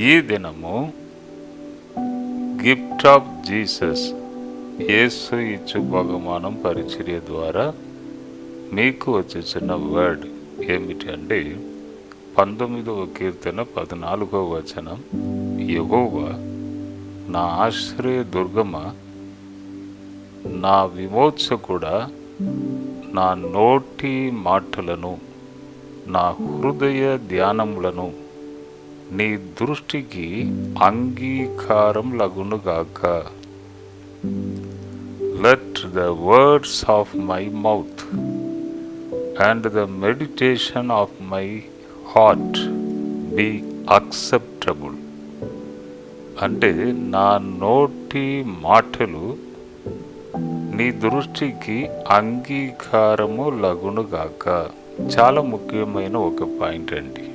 ఈ దినము gift of Jesus, యేసు ఇచ్చు బహుమానం పరిచర్య ద్వారా మీకు వచ్చేసిన వర్డ్ ఏమిటి అంటే 19వ కీర్తన 14వ వచనం, యెహోవా నా ఆశ్రయ దుర్గమ, నా విమోచకుడా, నా నోటి మాటలను నా హృదయ ధ్యానములను నీ దృష్టికి అంగీకారం లగునుగాక. Let the words of my mouth and the meditation of my heart be acceptable. అంటే నా నోటి మాటలు నీ దృష్టికి అంగీకారము లగునుగాక. చాలా ముఖ్యమైన ఒక పాయింట్ అండి.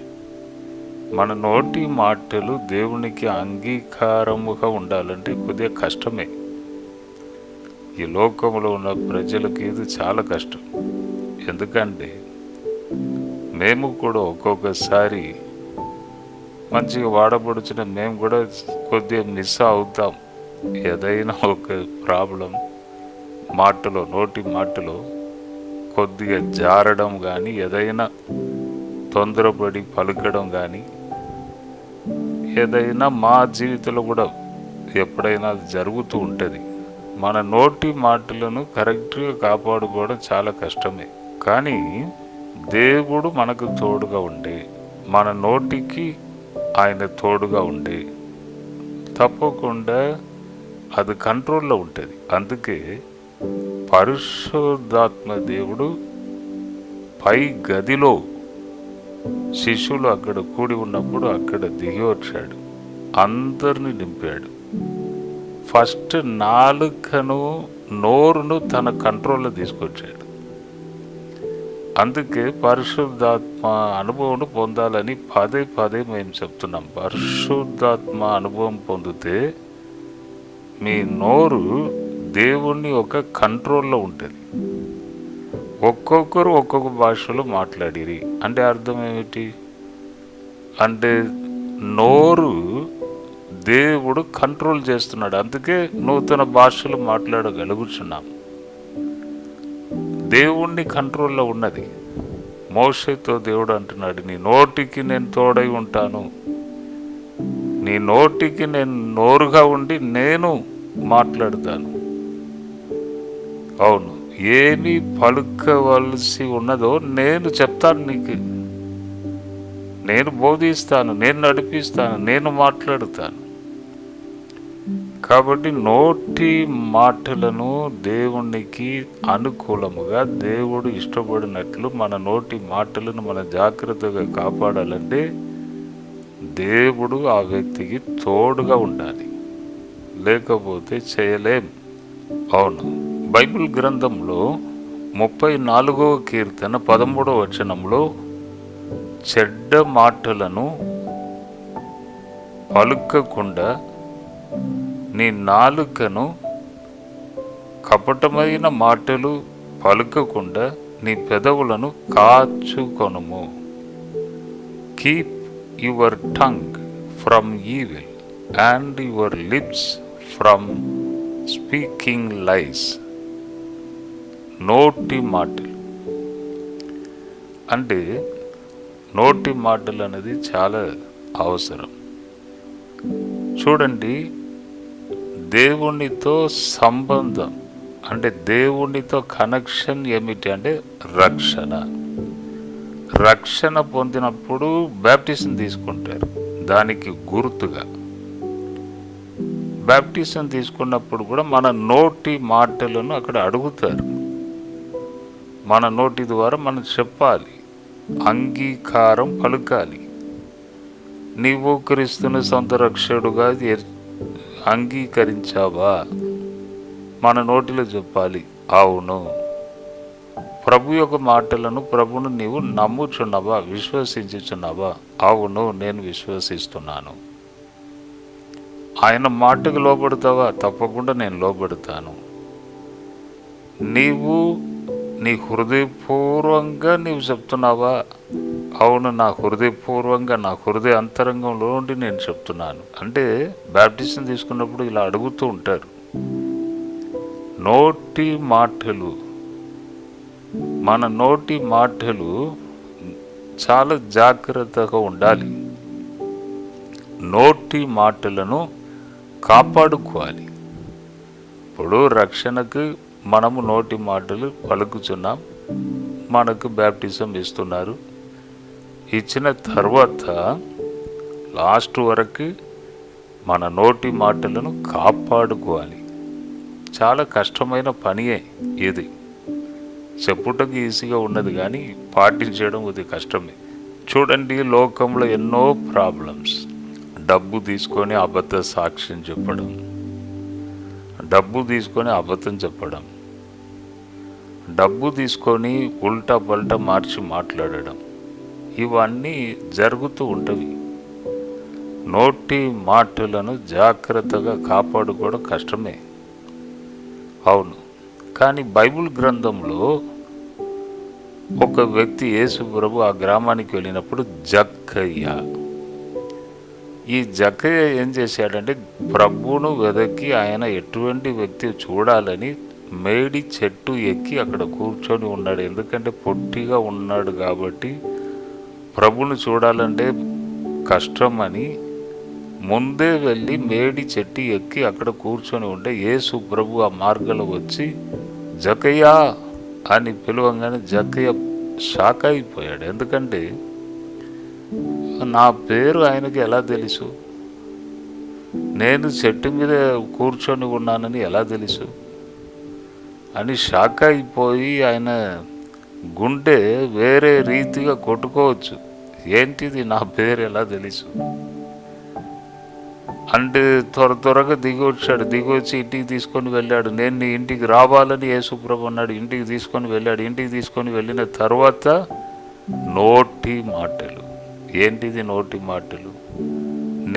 మన నోటి మాటలు దేవునికి అంగీకారముగా ఉండాలంటే కొద్దిగా కష్టమే. ఈ లోకంలో ఉన్న ప్రజలకు ఇది చాలా కష్టం. ఎందుకంటే మేము కూడా ఒక్కొక్కసారి మంచిగా వాడబడుచిన మేము కూడా కొద్దిగా మిస్ అవుతాం. ఏదైనా ఒక ప్రాబ్లం మాటలో, నోటి మాటలో కొద్దిగా జారడం కానీ, ఏదైనా తొందరపడి పలకడం కానీ, ఏదైనా మా జీవితంలో కూడా ఎప్పుడైనా జరుగుతూ ఉంటుంది. మన నోటి మాటలను కరెక్ట్గా కాపాడుకోవడం చాలా కష్టమే. కానీ దేవుడు మనకు తోడుగా ఉండే, మన నోటికి ఆయన తోడుగా ఉండే తప్పకుండా అది కంట్రోల్లో ఉంటుంది. అందుకే పరిశుద్ధాత్మ దేవుడు పై గదిలో శిష్యులు అక్కడ కూడి ఉన్నప్పుడు అక్కడ దిగి వచ్చాడు, అందరిని నింపాడు. ఫస్ట్ నాలుకను, నోరును తన కంట్రోల్లో తీసుకొచ్చాడు. అందుకే పరిశుద్ధాత్మ అనుభవం పొందాలని పదే పదే మేము చెప్తున్నాం. పరిశుద్ధాత్మ అనుభవం పొందితే మీ నోరు దేవుణ్ణి ఒక కంట్రోల్లో ఉంటుంది. ఒక్కొక్కరు ఒక్కొక్క భాషలో మాట్లాడిరి అంటే అర్థం ఏమిటి అంటే నోరు దేవుడు కంట్రోల్ చేస్తున్నాడు. అందుకే నూతన భాషలు మాట్లాడగలుగుతున్నాం. దేవుణ్ణి కంట్రోల్లో ఉన్నది. మోషేతో దేవుడు అంటున్నాడు, నీ నోటికి నేను తోడై ఉంటాను, నీ నోటికి నేను నోరుగా ఉండి నేను మాట్లాడుతాను. అవును, ఏమి పలుకవలసి ఉన్నదో నేను చెప్తాను, నీకు నేను బోధిస్తాను, నేను నడిపిస్తాను, నేను మాట్లాడుతాను. కాబట్టి నోటి మాటలను దేవునికి అనుకూలముగా, దేవుడు ఇష్టపడినట్లు మన నోటి మాటలను మన జాగ్రత్తగా కాపాడాలంటే దేవుడు ఆ వ్యక్తికి తోడుగా ఉండాలి, లేకపోతే చేయలేం. అవును, బైబిల్ గ్రంథంలో 34వ కీర్తన 13వ వచనంలో చెడ్డ మాటలను పలుకకుండా నీ నాలుకను, కపటమైన మాటలు పలుకకుండా నీ పెదవులను కాచుకొనుము. Keep your tongue from evil and your lips from speaking lies. నోటి మాటలు అంటే నోటి మాటలు అనేది చాలా అవసరం. చూడండి, దేవునితో సంబంధం అంటే దేవునితో కనెక్షన్ ఏమిటి అంటే రక్షణ. రక్షణ పొందినప్పుడు బాప్టిజం తీసుకుంటారు, దానికి గుర్తుగా. బాప్టిజం తీసుకున్నప్పుడు కూడా మన నోటి మాటలను అక్కడ అడుగుతారు. మన నోటి ద్వారా మనం చెప్పాలి, అంగీకారం పలుకాలి. నీవు క్రీస్తుని సొంత రక్షకుడుగా అంగీకరించావా? మన నోటిలో చెప్పాలి, అవును. ప్రభు యొక్క మాటలను, ప్రభును నీవు నమ్ముచున్నావా, విశ్వసించుచున్నావా? అవును, నేను విశ్వసిస్తున్నాను. ఆయన మాటకు లోబడతావా? తప్పకుండా నేను లోబడతాను. నీవు నీ హృదయపూర్వంగా నీవు చెప్తున్నావా? అవును, నా హృదయపూర్వంగా నా హృదయ అంతరంగంలో నుండి నేను చెప్తున్నాను. అంటే బ్యాప్టిజం తీసుకున్నప్పుడు ఇలా అడుగుతూ ఉంటారు. నోటి మాటలు, మన నోటి మాటలు చాలా జాగ్రత్తగా ఉండాలి. నోటి మాటలను కాపాడుకోవాలి. ఇప్పుడు రక్షణకు మనము నోటి మాటలు పలుకుతున్నాం, మనకు బ్యాప్టిజం ఇస్తున్నారు. ఇచ్చిన తర్వాత లాస్ట్ వరకు మన నోటి మాటలను కాపాడుకోవాలి. చాలా కష్టమైన పనియే ఇది. చెప్పుటకు ఈజీగా ఉన్నది కానీ పాటించడం ఇది కష్టమే. చూడండి, లోకంలో ఎన్నో ప్రాబ్లమ్స్. డబ్బు తీసుకొని అబద్ధ సాక్ష్యం చెప్పడం, డబ్బు తీసుకొని అబద్ధం చెప్పడం, డబ్బు తీసుకొని ఉల్టా పల్టా మార్చి మాట్లాడడం, ఇవన్నీ జరుగుతూ ఉంటవి. నోటి మాటలను జాగ్రత్తగా కాపాడుకోవడం కష్టమే. అవును, కానీ బైబిల్ గ్రంథంలో ఒక వ్యక్తి, యేసు ప్రభు ఆ గ్రామానికి వెళ్ళినప్పుడు జక్కయ్య, ఈ జక్కయ్య ఏం చేశాడంటే ప్రభువును వెదకి ఆయన ఎటువంటి వ్యక్తి చూడాలని మేడి చెట్టు ఎక్కి అక్కడ కూర్చొని ఉన్నాడు. ఎందుకంటే పొట్టిగా ఉన్నాడు కాబట్టి ప్రభును చూడాలంటే కష్టమని ముందే వెళ్ళి మేడి చెట్టు ఎక్కి అక్కడ కూర్చొని ఉంటే యేసు ప్రభు ఆ మార్గంలో వచ్చి జక్కయ్య అని పిలవంగానే జక్కయ్య షాక్ అయిపోయాడు. ఎందుకంటే నా పేరు ఆయనకి ఎలా తెలుసు, నేను చెట్టు మీద కూర్చొని ఉన్నానని ఎలా తెలుసు అని షాక్ అయిపోయి ఆయన గుండె వేరే రీతిగా కొట్టుకోవచ్చు. ఏంటిది, నా పేరు ఎలా తెలుసు అంటే త్వరగా దిగి వచ్చాడు. దిగి వచ్చి ఇంటికి తీసుకొని వెళ్ళాడు. నేను నీ ఇంటికి రావాలని యేసుప్రభు అన్నాడు. ఇంటికి తీసుకొని వెళ్ళాడు. ఇంటికి తీసుకొని వెళ్ళిన తర్వాత నోటి మాటలు. ఏంటిది నోటి మాటలు?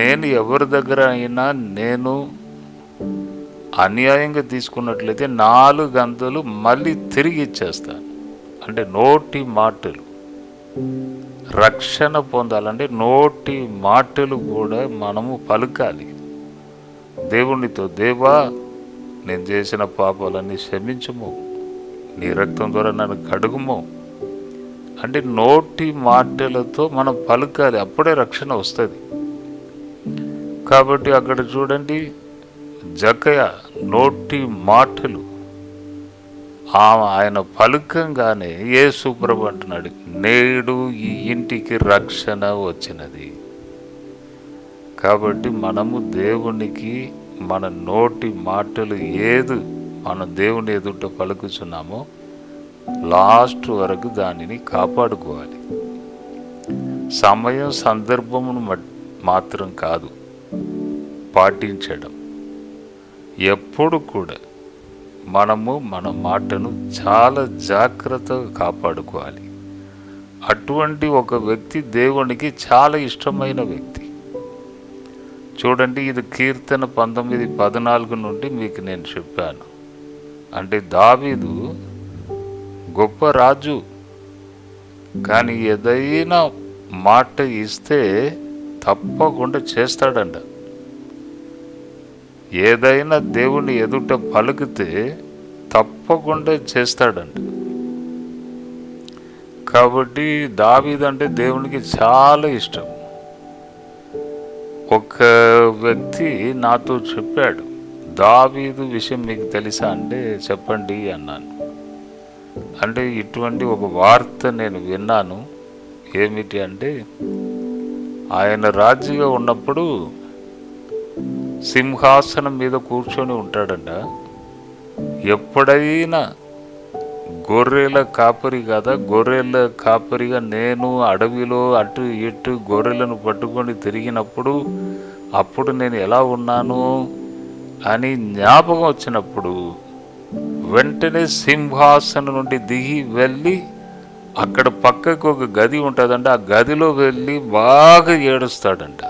నేను ఎవరి దగ్గర అయినా నేను అన్యాయంగా తీసుకున్నట్లయితే 4 గంటలు మళ్ళీ తిరిగి ఇచ్చేస్తాను. అంటే నోటి మాటలు. రక్షణ పొందాలంటే నోటి మాటలు కూడా మనము పలకాలి దేవునితో. దేవా, నేను చేసిన పాపాలన్నీ క్షమించుము, నీ రక్తం ద్వారా నన్ను కడుగుము అంటే నోటి మాటలతో మనం పలకాలి. అప్పుడే రక్షణ వస్తుంది. కాబట్టి అక్కడ చూడండి, జక్కయ్య నోటి మాటలు ఆయన పలుకంగానే యేసు ప్రభు అంటున్నాడు, నేడు ఈ ఇంటికి రక్షణ వచ్చినది. కాబట్టి మనము దేవునికి మన నోటి మాటలు ఏది మన దేవుని ఎదుట పలుకుచున్నామో లాస్ట్ వరకు దానిని కాపాడుకోవాలి. సమయం సందర్భమును మాత్రం కాదు పాటించడం. ఎప్పుడు కూడా మనము మన మాటను చాలా జాగ్రత్తగా కాపాడుకోవాలి. అటువంటి ఒక వ్యక్తి దేవునికి చాలా ఇష్టమైన వ్యక్తి. చూడండి, ఇది కీర్తన 19:14 నుండి మీకు నేను చెప్పాను. అంటే దావీదు గొప్ప రాజు, కానీ ఏదైనా మాట ఇస్తే తప్పకుండా చేస్తాడంట. ఏదైనా దేవుని ఎదుట పలికితే తప్పకుండా చేస్తాడంట. కాబట్టి దావీదు అంటే దేవునికి చాలా ఇష్టం. ఒక వ్యక్తి నాతో చెప్పాడు, దావీదు విషయం మీకు తెలుసా అంటే చెప్పండి అన్నాను. అంటే ఇటువంటి ఒక వార్త నేను విన్నాను. ఏమిటి అంటే, ఆయన రాజుగా ఉన్నప్పుడు సింహాసనం మీద కూర్చొని ఉంటాడంట. ఎప్పుడైనా గొర్రెల కాపరి కదా, గొర్రెల కాపరిగా నేను అడవిలో అటు ఇటు గొర్రెలను పట్టుకొని తిరిగినప్పుడు అప్పుడు నేను ఎలా ఉన్నాను అని జ్ఞాపకం వచ్చినప్పుడు వెంటనే సింహాసనం నుండి దిగి వెళ్ళి అక్కడ పక్కకు ఒక గది ఉంటుందంట, ఆ గదిలో వెళ్ళి బాగా ఏడుస్తాడంట.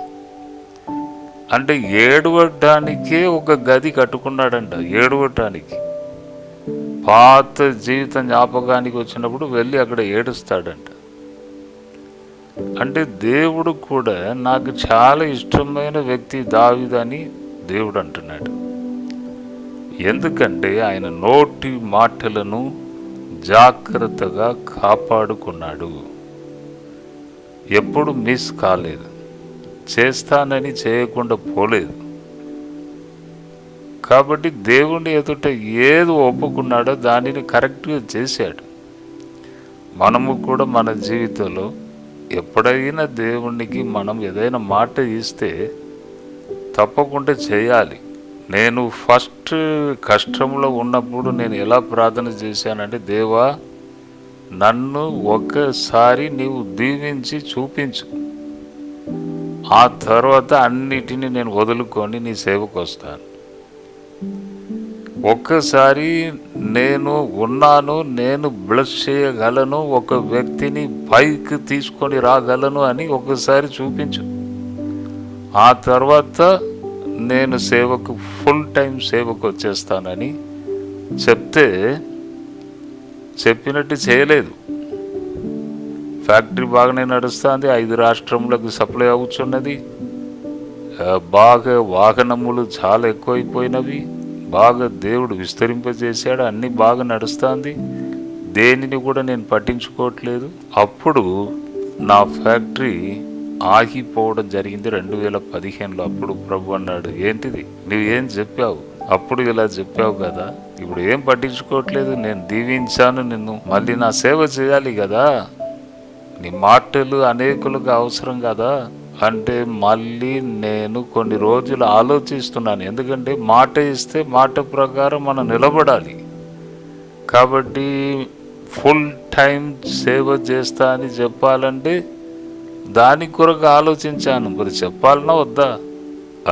అంటే ఏడవడానికే ఒక గది కట్టుకున్నాడంట. ఏడవటానికి, పాత జీవితం జ్ఞాపకానికి వచ్చినప్పుడు వెళ్ళి అక్కడ ఏడుస్తాడంట. అంటే దేవుడు కూడా నాకు చాలా ఇష్టమైన వ్యక్తి దావీదని దేవుడు అంటున్నాడు. ఎందుకంటే ఆయన నోటి మాటలను జాగ్రత్తగా కాపాడుకున్నాడు. ఎప్పుడు మిస్ కాలేదు, చేస్తానని చేయకుండా పోలేదు. కాబట్టి దేవుని ఎదుట ఏది ఒప్పుకున్నాడో దానిని కరెక్ట్గా చేశాడు. మనము కూడా మన జీవితంలో ఎప్పుడైనా దేవునికి మనం ఏదైనా మాట ఇస్తే తప్పకుండా చేయాలి. నేను ఫస్ట్ కష్టంలో ఉన్నప్పుడు నేను ఎలా ప్రార్థన చేశానంటే, దేవా నన్ను ఒక్కసారి నీవు దీవించి చూపించు, ఆ తర్వాత అన్నిటినీ నేను వదులుకొని నీ సేవకు వస్తాను. ఒక్కసారి నేను ఉన్నాను, నేను బ్లెస్ చేయగలను, ఒక వ్యక్తిని పైకి తీసుకొని రాగలను అని ఒకసారి చూపించు, ఆ తర్వాత నేను సేవకు ఫుల్ టైం సేవకు వచ్చేస్తానని చెప్తే చెప్పినట్టు చేయలేదు. ఫ్యాక్టరీ బాగానే నడుస్తుంది, 5 రాష్ట్రములకు సప్లై అవుతున్నది, బాగా వాహనములు చాలా ఎక్కువైపోయినవి, బాగా దేవుడు విస్తరింపజేశాడు, అన్నీ బాగా నడుస్తుంది, దేనిని కూడా నేను పట్టించుకోవట్లేదు. అప్పుడు నా ఫ్యాక్టరీ ఆగిపోవడం జరిగింది 2015లో. అప్పుడు ప్రభు అన్నాడు, ఏంటిది నువ్వు ఏం చెప్పావు, అప్పుడు ఇలా చెప్పావు కదా, ఇప్పుడు ఏం పట్టించుకోవట్లేదు, నేను దీవించాను నిన్ను, మళ్ళీ నా సేవ చేయాలి కదా, నీ మాటలు అనేకులకు అవసరం కదా అంటే మళ్ళీ నేను కొన్ని రోజులు ఆలోచిస్తున్నాను. ఎందుకంటే మాట ఇస్తే మాట ప్రకారం మనం నిలబడాలి. కాబట్టి ఫుల్ టైం సేవ చేస్తా అని చెప్పాలంటే దాని కొరకు ఆలోచించాను, మరి చెప్పాలన్నా వద్దా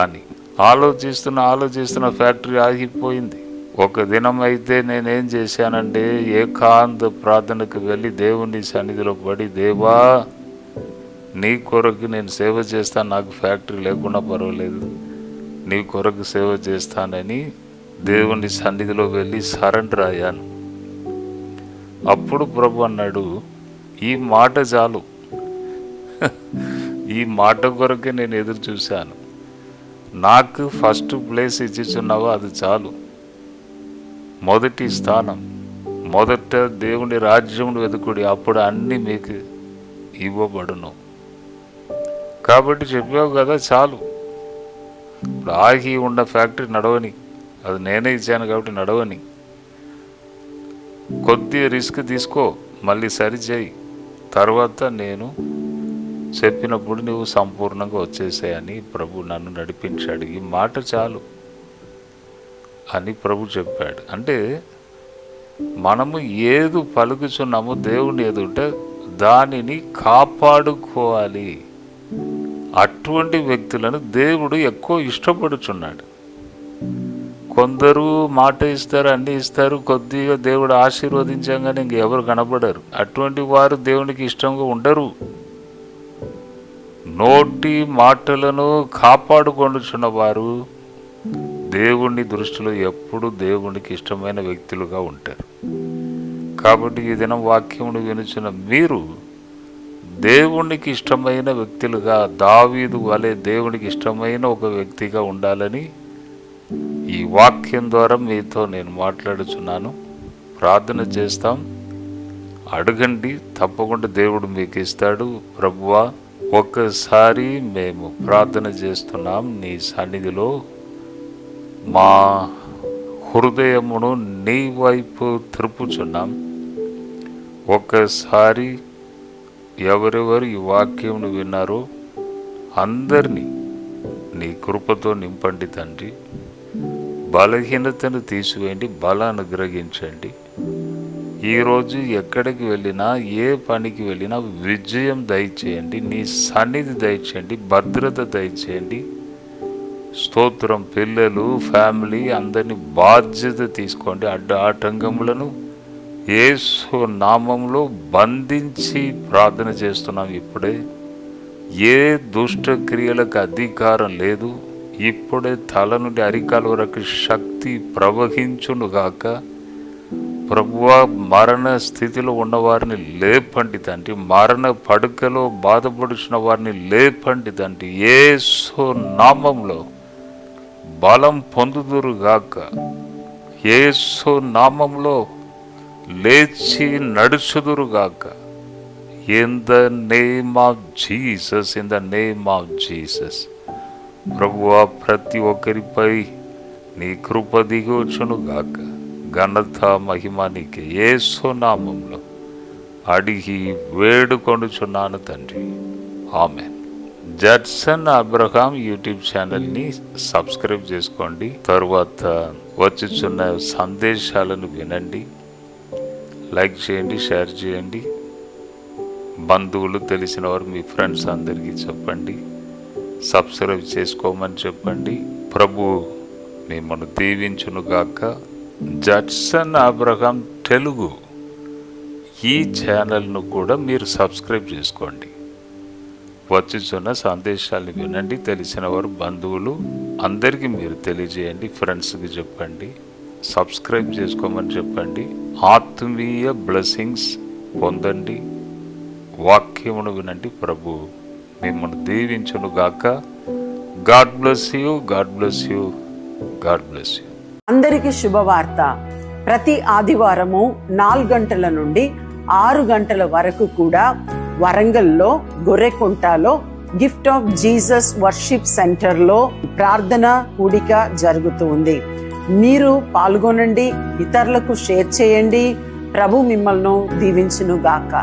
అని ఆలోచిస్తున్న ఫ్యాక్టరీ ఆగిపోయింది. ఒక దినం అయితే నేనేం చేశానంటే ఏకాంత ప్రార్థనకు వెళ్ళి దేవుని సన్నిధిలో పడి, దేవా నీ కొరకు నేను సేవ చేస్తాను, నాకు ఫ్యాక్టరీ లేకుండా పర్వాలేదు, నీ కొరకు సేవ చేస్తానని దేవుని సన్నిధిలో వెళ్ళి సరెండర్ అయ్యాను. అప్పుడు ప్రభు అన్నాడు, ఈ మాట చాలు, ఈ మాట కొరకే నేను ఎదురు చూశాను, నాకు ఫస్ట్ ప్లేస్ ఇచ్చిచున్నావా అది చాలు, మొదటి స్థానం, మొదట దేవుని రాజ్యమును వెతుకుడి, అప్పుడు అన్నీ మీకు ఇవ్వబడును. కాబట్టి చెప్పావు కదా చాలు. ఇప్పుడు ఆగి ఉన్న ఫ్యాక్టరీ నడవని, అది నేనే ఇచ్చాను కాబట్టి నడవని, కొద్ది రిస్క్ తీసుకో, మళ్ళీ సరిచేయి, తర్వాత నేను చెప్పినప్పుడు నువ్వు సంపూర్ణంగా వచ్చేసాయని ప్రభు నన్ను నడిపించాడు. ఈ మాట చాలు అని ప్రభు చెప్పాడు. అంటే మనము ఏది పలుకుచున్నామో దేవుని ఎదుట దానిని కాపాడుకోవాలి. అటువంటి వ్యక్తులను దేవుడు ఎక్కువ ఇష్టపడుచున్నాడు. కొందరు మాట ఇస్తారు, అన్నీ ఇస్తారు, కొద్దిగా దేవుడు ఆశీర్వదించగానే ఇంకెవరు కనబడరు. అటువంటి వారు దేవునికి ఇష్టంగా ఉండరు. నోటి మాటలను కాపాడుకొనుచున్న వారు దేవుని దృష్టిలో ఎప్పుడు దేవునికి ఇష్టమైన వ్యక్తులుగా ఉంటారు. కాబట్టి ఈ దినం వాక్యమును వినుచున్న మీరు దేవునికి ఇష్టమైన వ్యక్తులుగా, దావీదు వలె దేవునికి ఇష్టమైన ఒక వ్యక్తిగా ఉండాలని ఈ వాక్యం ద్వారా మీతో నేను మాట్లాడుచున్నాను. ప్రార్థన చేస్తాం, అడగండి, తప్పకుండా దేవుడు మీకు ఇస్తాడు. ప్రభువా, ఒక్కసారి మేము ప్రార్థన చేస్తున్నాం, నీ సన్నిధిలో మా హృదయమును నీ వైపు తిరుపుచున్నాం. ఒక్కసారి ఎవరెవరు ఈ వాక్యమును విన్నారో అందరినీ నీ కృపతో నింపండి తండ్రి. బలహీనతను తీసివేయండి, బలాన్ని అనుగ్రహించండి. ఈరోజు ఎక్కడికి వెళ్ళినా, ఏ పనికి వెళ్ళినా విజయం దయచేయండి, నీ సన్నిధి దయచేయండి, భద్రత దయచేయండి. స్తోత్రం. పిల్లలు, ఫ్యామిలీ అందరినీ బాధ్యత తీసుకోండి. ఆటంకములను యేసు నామంలో బంధించి ప్రార్థన చేస్తున్నాం. ఇప్పుడే ఏ దుష్ట క్రియలకు అధికారం లేదు. ఇప్పుడే తల నుండి అరికాల వరకు శక్తి ప్రవహించునుగాక. ప్రభువా, మరణ స్థితిలో ఉన్నవారిని లేపండి తండ్రి. మరణ పడుకలో బాధపడుచున్న వారిని లేపండి తండ్రి. యేసు నామంలో బలం పొందుదురుగాక. యేసు నామంలో లేచి నడుచుదురుగాక. In the name of Jesus, in the name of Jesus. ప్రభువా, ప్రతి ఒక్కరిపై నీ కృప దిగొచ్చునుగాక. ఘనత మహిమ నీకే. యేసు నామంలో అడిగి వేడుకొనుచున్నాను తండ్రి. ఆమేన్. జడ్సన్ అబ్రహాం యూట్యూబ్ ఛానల్ని సబ్స్క్రైబ్ చేసుకోండి. తరువాత వచ్చుచున్న సందేశాలను వినండి, లైక్ చేయండి, షేర్ చేయండి. బంధువులు, తెలిసిన వారు, మీ ఫ్రెండ్స్ అందరికీ చెప్పండి. సబ్స్క్రైబ్ చేసుకోమని చెప్పండి. ప్రభు మిమ్మల్ని దీవించునుగాక. జడ్సన్ అబ్రహాం తెలుగు ఈ ఛానల్ను కూడా మీరు సబ్స్క్రైబ్ చేసుకోండి. వచ్చుచున్న సందేశాలు వినండి. తెలిసిన వారు, బంధువులు అందరికీ మీరు తెలియజేయండి. ఫ్రెండ్స్కి చెప్పండి, సబ్స్క్రైబ్ చేసుకోమని చెప్పండి. ఆత్మీయ బ్లెస్సింగ్స్ పొందండి. వాక్యమును వినండి. ప్రభు మిమ్మల్ని దీవించునుగాక. God bless you, God bless you, God bless you. అందరికీ శుభవార్త. ప్రతి ఆదివారము 4 గంటల నుండి 6 గంటల వరకు కూడా వరంగల్లో గొర్రెకుంటలో గిఫ్ట్ ఆఫ్ జీసస్ వర్షిప్ సెంటర్లో ప్రార్థన కూడిక జరుగుతూ ఉంది. మీరు పాల్గొనండి, ఇతరులకు షేర్ చేయండి. ప్రభు మిమ్మల్ని దీవించును గాక.